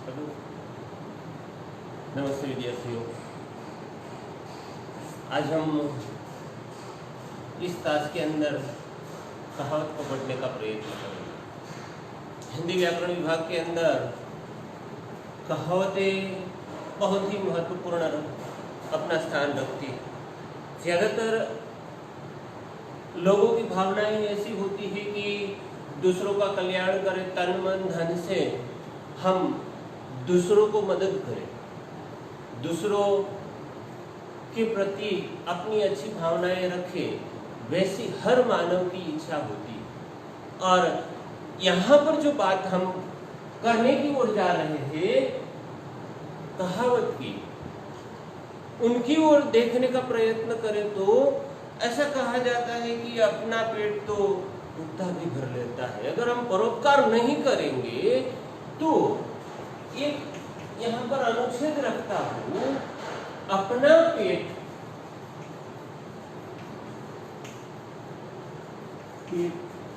Hello, नमस्ते विद्यार्थियों। आज हम इस ताश के अंदर कहावत को पढ़ने का प्रयत्न करेंगे। हिंदी व्याकरण विभाग के अंदर कहावतें बहुत ही महत्वपूर्ण अपना स्थान रखती है। ज़्यादातर लोगों की भावनाएं ऐसी होती है कि दूसरों का कल्याण करें, तन मन धन से हम दूसरों को मदद करें, दूसरों के प्रति अपनी अच्छी भावनाएं रखें, वैसी हर मानव की इच्छा होती है। और यहाँ पर जो बात हम करने की ओर जा रहे हैं कहावत की, उनकी ओर देखने का प्रयत्न करें तो ऐसा कहा जाता है कि अपना पेट तो कुत्ता भी भर लेता है। अगर हम परोपकार नहीं करेंगे तो एक यहाँ पर अनुच्छेद रखता हूं, अपना पेट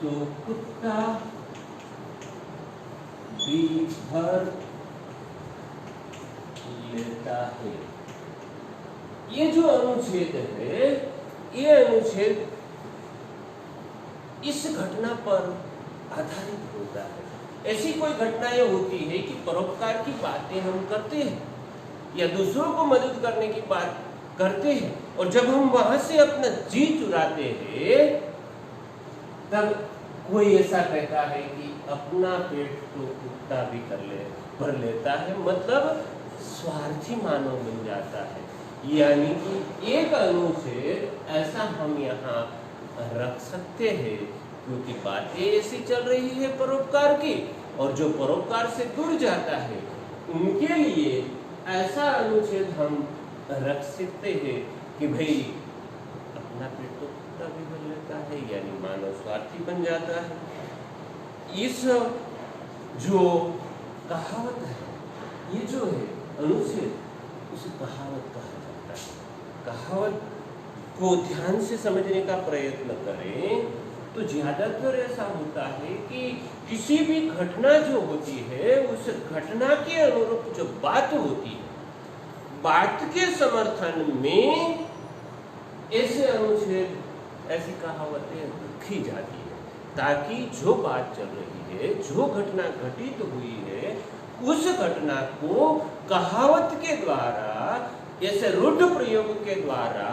तो कुत्ता भी भर लेता है। ये जो अनुच्छेद है, ये अनुच्छेद इस घटना पर आधारित होता है। ऐसी कोई घटनाएं होती है कि परोपकार की बातें हम करते हैं या दूसरों को मदद करने की बात करते हैं, और जब हम वहां से अपना जी चुराते हैं तब कोई ऐसा कहता है कि अपना पेट तो कुत्ता भी भर लेता है, मतलब स्वार्थी मानव बन जाता है। यानी कि एक अनुच्छेद ऐसा हम यहाँ रख सकते हैं क्योंकि बातें ऐसी चल रही है परोपकार की, और जो परोपकार से दूर जाता है उनके लिए ऐसा अनुच्छेद हम रख सकते हैं कि भाई अपना पेट तो कुत्ता भी भर लेता है, यानी मानव स्वार्थी बन जाता है। इस जो कहावत है, ये जो है अनुच्छेद, उसे कहावत कहा जाता है। कहावत को ध्यान से समझने का प्रयत्न करें तो ज्यादातर ऐसा होता है कि किसी भी घटना जो होती है उस घटना के अनुरूप जो बात होती है, बात के समर्थन में ऐसे अनुच्छेद, ऐसी कहावतें रखी जाती है ताकि जो बात चल रही है, जो घटना घटित हुई है, उस घटना को कहावत के द्वारा, ऐसे रूढ़ प्रयोग के द्वारा,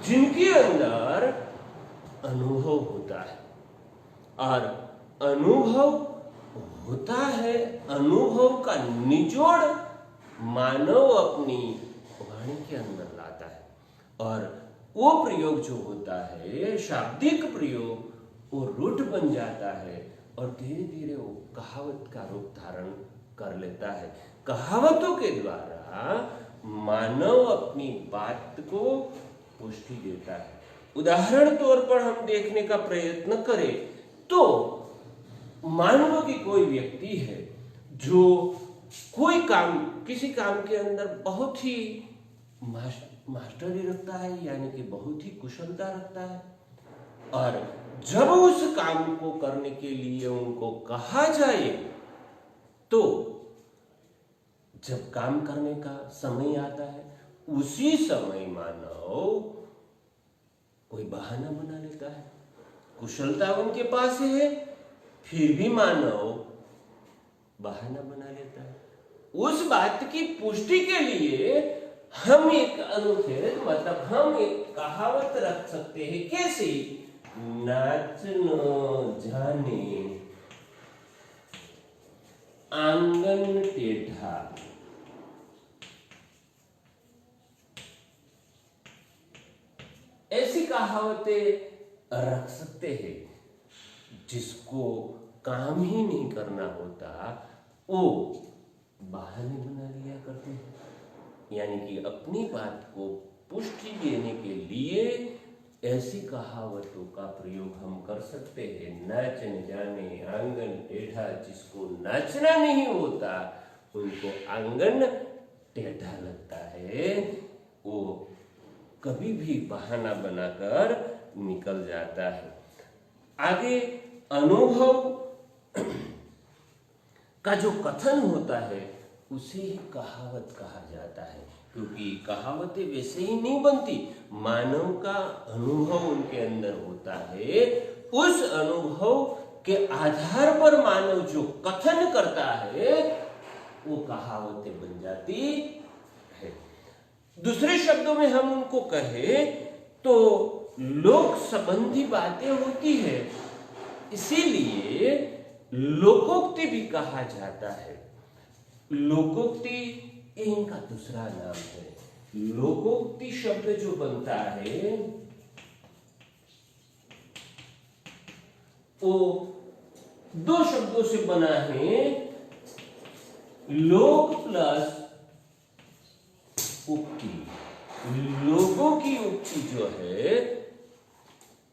जिनके अंदर अनुभव होता है, और अनुभव होता है, अनुभव का निचोड़ मानव अपनी वाणी के अंदर लाता है, और वो प्रयोग जो होता है, शाब्दिक प्रयोग, वो रूढ़ बन जाता है और धीरे धीरे वो कहावत का रूप धारण कर लेता है। कहावतों के द्वारा मानव अपनी बात को पुष्टि देता है। उदाहरण तौर पर हम देखने का प्रयत्न करें तो मान लो कि कोई व्यक्ति है जो कोई काम, किसी काम के अंदर बहुत ही मास्टरी रखता है, यानी कि बहुत ही कुशलता रखता है, और जब उस काम को करने के लिए उनको कहा जाए तो जब काम करने का समय आता है उसी समय मानव कोई बहाना बना लेता है। कुशलता उनके पास है, फिर भी मानव बहाना बना लेता है। उस बात की पुष्टि के लिए हम एक अनुच्छेद, मतलब हम एक कहावत रख सकते हैं। कैसे? नाच न जाने आंगन टेढ़ा, ऐसी कहावतें रख सकते हैं। जिसको काम ही नहीं करना होता वो बहाने बना लिया करते हैं, यानी कि अपनी बात को पुष्टि देने के लिए ऐसी कहावतों का प्रयोग हम कर सकते हैं। नाच न जाने आंगन टेढ़ा, जिसको नाचना नहीं होता उनको आंगन टेढ़ा लगता है, वो कभी भी बहाना बनाकर निकल जाता है। आगे अनुभव का जो कथन होता है उसे ही कहावत कहा जाता है, क्योंकि कहावतें वैसे ही नहीं बनती। मानव का अनुभव उनके अंदर होता है, उस अनुभव के आधार पर मानव जो कथन करता है वो कहावतें बन जाती है। दूसरे शब्दों में हम उनको कहें तो लोक संबंधी बातें होती है, इसीलिए लोकोक्ति भी कहा जाता है। लोकोक्ति इनका दूसरा नाम है। लोकोक्ति शब्द जो बनता है वो दो शब्दों से बना है, लोक प्लस उक्ति। लोगों की उक्ति जो है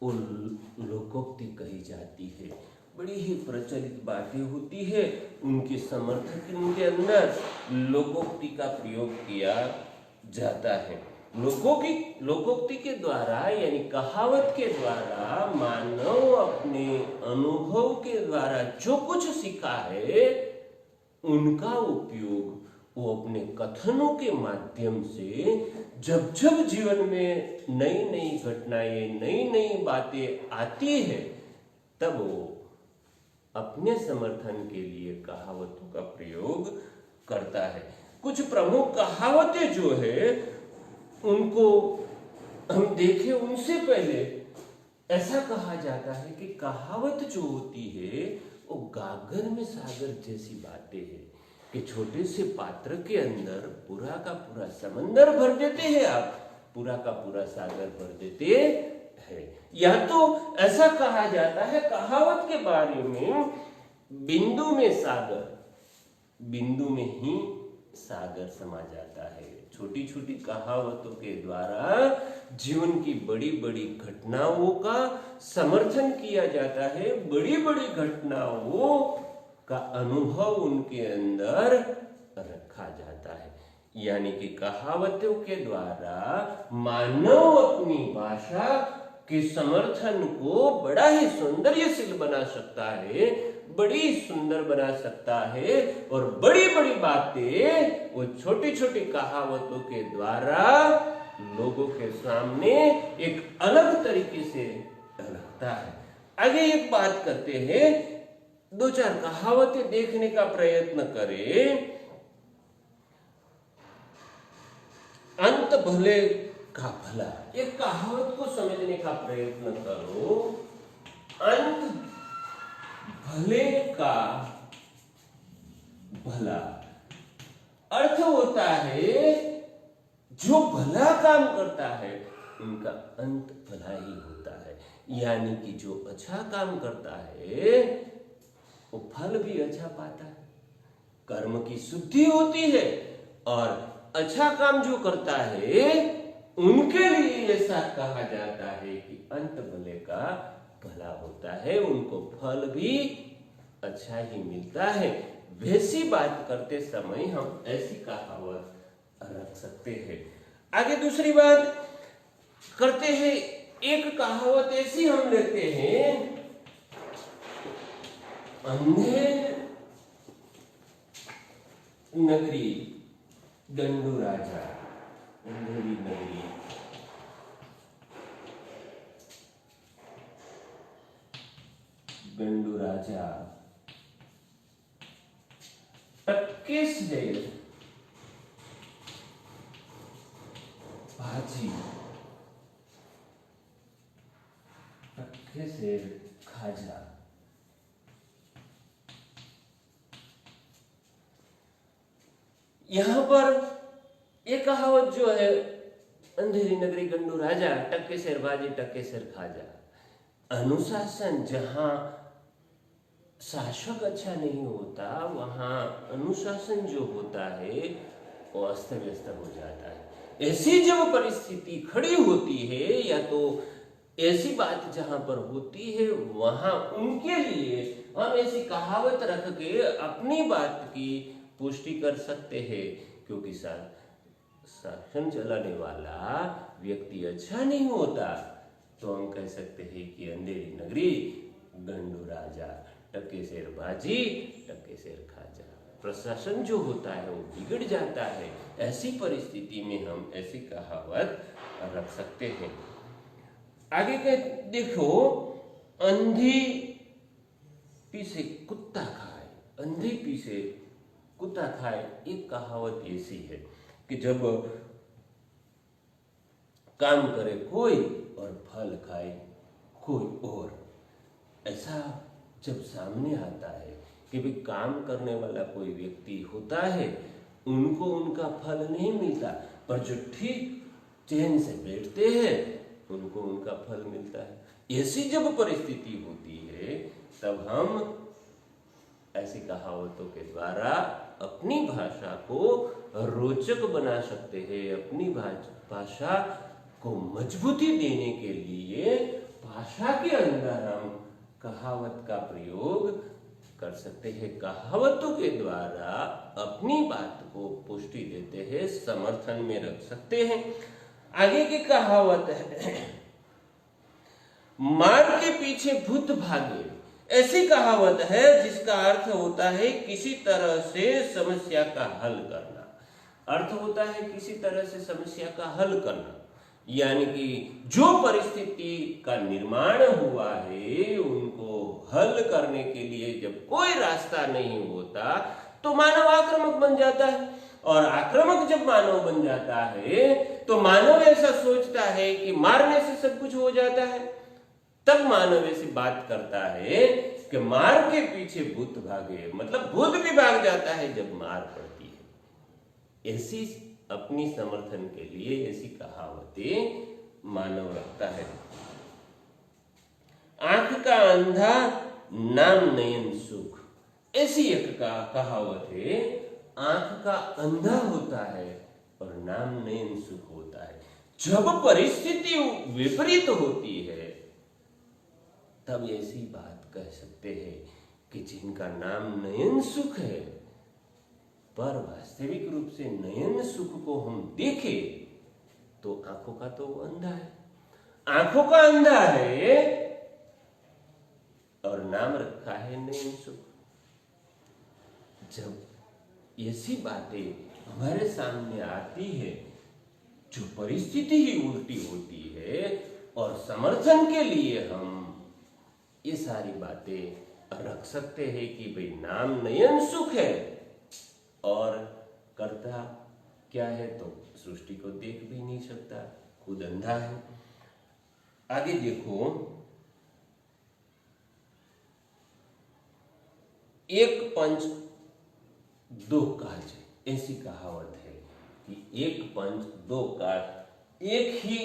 वो लोकोक्ति कही जाती है। बड़ी ही प्रचलित बातें होती है, उनके समर्थक के अंदर लोकोक्ति का प्रयोग किया जाता है। लोकोक्ति के द्वारा यानी कहावत के द्वारा मानव अपने अनुभव के द्वारा जो कुछ सीखा है उनका उपयोग वो अपने कथनों के माध्यम से जब जब जीवन में नई नई घटनाएं, नई नई बातें आती है, तब वो अपने समर्थन के लिए कहावतों का प्रयोग करता है। कुछ प्रमुख कहावतें जो है उनको हम देखें, उनसे पहले ऐसा कहा जाता है कि कहावत जो होती है वो गागर में सागर जैसी बातें हैं कि छोटे से पात्र के अंदर पूरा का पूरा समंदर भर देते हैं आप, पूरा का पूरा सागर भर देते हैं। या तो ऐसा कहा जाता है कहावत के बारे में, बिंदु में सागर, बिंदु में ही सागर समा जाता है। छोटी छोटी कहावतों के द्वारा जीवन की बड़ी बड़ी घटनाओं का समर्थन किया जाता है, बड़ी बड़ी घटनाओं का अनुभव उनके अंदर रखा जाता है। यानी कि कहावतों के द्वारा मानव अपनी भाषा के समर्थन को बड़ा ही सौंदर्यशील बना सकता है, बड़ी सुंदर बना सकता है, और बड़ी बड़ी बातें वो छोटी छोटी कहावतों के द्वारा लोगों के सामने एक अलग तरीके से रखता है। आगे एक बात करते हैं, दो चार कहावतें देखने का प्रयत्न करें। अंत भले का भला, एक कहावत को समझने का प्रयत्न करो। अंत भले का भला अर्थ होता है जो भला काम करता है उनका अंत भला ही होता है। यानी कि जो अच्छा काम करता है वो फल भी अच्छा पाता है, कर्म की शुद्धि होती है, और अच्छा काम जो करता है उनके लिए ऐसा कहा जाता है कि अंत भले का भला होता है, उनको फल भी अच्छा ही मिलता है। वैसी बात करते समय हम ऐसी कहावत रख सकते हैं। आगे दूसरी बात करते हैं, एक कहावत ऐसी हम लेते हैं, अंधेर नगरी गंडू राजा। अंधेरी नगरी गंडू राजा टक्के से भाजी, टक्के से खाजा। यहां पर एक कहावत जो है, अंधेरी नगरी गंडू राजा, टक्के सेर भाजी टक्के सेर खाजा। अनुशासन, जहां शासक अच्छा नहीं होता वहां अनुशासन जो होता है वो अस्त व्यस्त हो जाता है। ऐसी जब परिस्थिति खड़ी होती है या तो ऐसी बात जहां पर होती है वहां उनके लिए हम ऐसी कहावत रख के अपनी बात की पुष्टि कर सकते हैं, क्योंकि शासन चलाने वाला व्यक्ति अच्छा नहीं होता तो हम कह सकते हैं कि अंधेरी नगरी गंडू राजा, टक्के सेर भाजी टक्के सेर खाजा। प्रशासन जो होता है वो बिगड़ जाता है। ऐसी परिस्थिति में हम ऐसी कहावत रख सकते हैं। आगे के देखो, अंधी पीछे कुत्ता खाए, अंधी पीछे कुत्ता खाए, एक कहावत ऐसी है कि जब काम करे कोई और फल खाए कोई और। ऐसा जब सामने आता है कि भी काम करने वाला कोई व्यक्ति होता है, उनको उनका फल नहीं मिलता, पर जो ठीक चैन से बैठते हैं उनको उनका फल मिलता है। ऐसी जब परिस्थिति होती है तब हम ऐसी कहावतों के द्वारा अपनी भाषा को रोचक बना सकते हैं। अपनी भाषा को मजबूती देने के लिए भाषा के अंदर हम कहावत का प्रयोग कर सकते हैं। कहावतों के द्वारा अपनी बात को पुष्टि देते हैं, समर्थन में रख सकते हैं। आगे की कहावत है, मार के पीछे भूत भागे। ऐसी कहावत है जिसका अर्थ होता है किसी तरह से समस्या का हल करना। अर्थ होता है किसी तरह से समस्या का हल करना, यानी कि जो परिस्थिति का निर्माण हुआ है उनको हल करने के लिए जब कोई रास्ता नहीं होता तो मानव आक्रामक बन जाता है। और आक्रामक जब मानव बन जाता है तो मानव ऐसा सोचता है कि मारने से सब कुछ हो जाता है। तब मानव ऐसी बात करता है कि मार के पीछे भूत भागे, मतलब भूत भी भाग जाता है जब मार पड़ती है। ऐसी अपनी समर्थन के लिए ऐसी कहावतें मानव रखता है। आंख का अंधा नाम नयन सुख, ऐसी एक कहावत है। आंख का अंधा होता है और नाम नयन सुख होता है। जब परिस्थिति विपरीत होती है तब ऐसी बात कह सकते हैं कि जिनका नाम नयन सुख है, पर वास्तविक रूप से नयन सुख को हम देखें तो आंखों का तो वो अंधा है, आंखों का अंधा है और नाम रखा है नयन सुख। जब ऐसी बातें हमारे सामने आती है, जो परिस्थिति ही उल्टी होती है और समर्थन के लिए हम ये सारी बातें रख सकते हैं कि भाई नाम नयन सुख है और करता क्या है तो सृष्टि को देख भी नहीं सकता, खुद अंधा है। आगे देखो, एक पंच दो काज, ऐसी कहावत है कि एक पंच दो काज, एक ही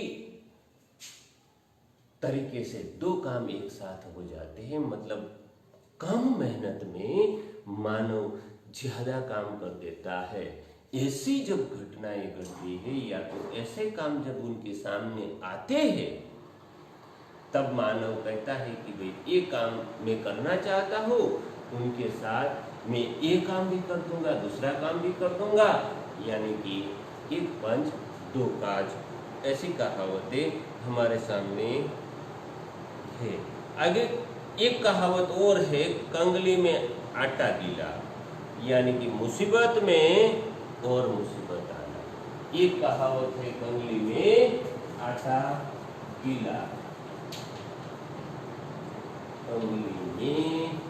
तरीके से दो काम एक साथ हो जाते हैं। मतलब कम मेहनत में मानव ज्यादा काम कर देता है। ऐसी जब घटनाएं घटती है या तो ऐसे काम जब उनके सामने आते हैं तब मानव कहता है कि भाई ये काम मैं करना चाहता हूँ, उनके साथ मैं ये काम भी कर दूंगा, दूसरा काम भी कर दूंगा, यानी कि एक पंच दो काज। ऐसी कहावतें हमारे सामने है। आगे एक कहावत और है, कंगली में आटा गीला, यानी कि मुसीबत में और मुसीबत आना। एक कहावत है, कंगली में आटा गीला, कंगली में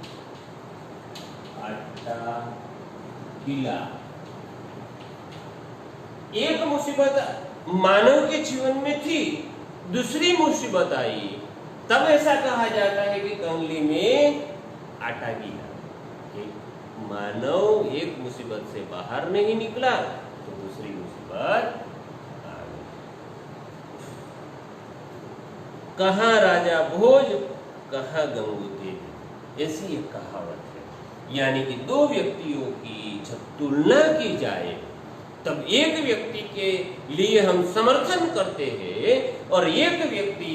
आटा गीला। एक मुसीबत मानव के जीवन में थी, दूसरी मुसीबत आई, तब ऐसा कहा जाता है कि कंगली में आटा गीला। मानव एक मुसीबत से बाहर नहीं निकला तो दूसरी मुसीबत आ गई। कहाँ राजा भोज कहाँ गंगू देवी, ऐसी एक कहावत है। यानी कि दो व्यक्तियों की जब तुलना की जाए तब एक व्यक्ति के लिए हम समर्थन करते हैं और एक व्यक्ति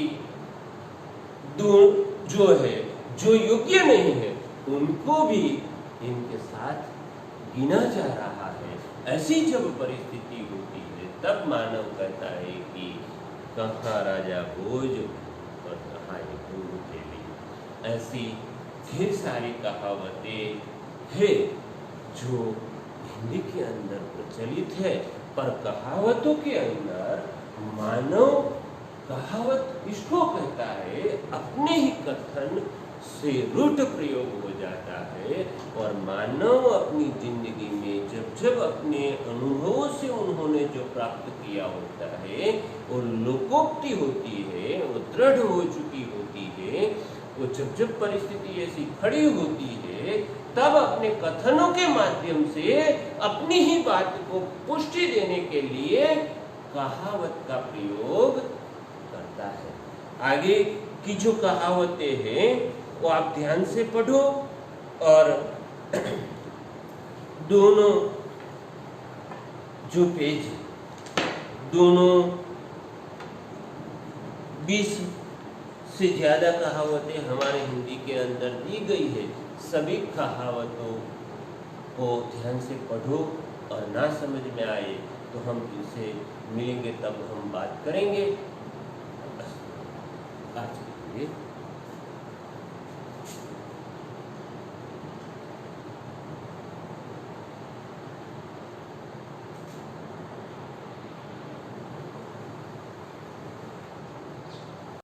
जो है, जो योग्य नहीं है, उनको भी इनके साथ गिना जा रहा है। ऐसी जब परिस्थिति होती है तब मानव कहता है कि कहाँ राजा भोज और कहाँ गंगू देवी। ऐसी ढेर सारी कहावतें हैं जो हिंदी के अंदर प्रचलित है, पर कहावतों के अंदर मानव कहावत इसको कहता है, अपने ही कथन से रूढ़ प्रयोग हो जाता है और मानव अपनी जिंदगी में जब जब अपने अनुभवों से उन्होंने जो प्राप्त किया होता है वो लोकोक्ति होती है, वो दृढ़ हो चुकी होती है, वो जब परिस्थिति ऐसी खड़ी होती है तब अपने कथनों के माध्यम से अपनी ही बात को पुष्टि देने के लिए कहावत का प्रयोग करता है। आगे की जो कहावतें हैं वो आप ध्यान से पढ़ो और दोनों जो पेज है, दोनों 20 से ज्यादा कहावतें हमारे हिंदी के अंदर दी गई है। सभी कहावतों को ध्यान से पढ़ो और ना समझ में आए तो हम इनसे मिलेंगे, तब हम बात करेंगे। आज के लिए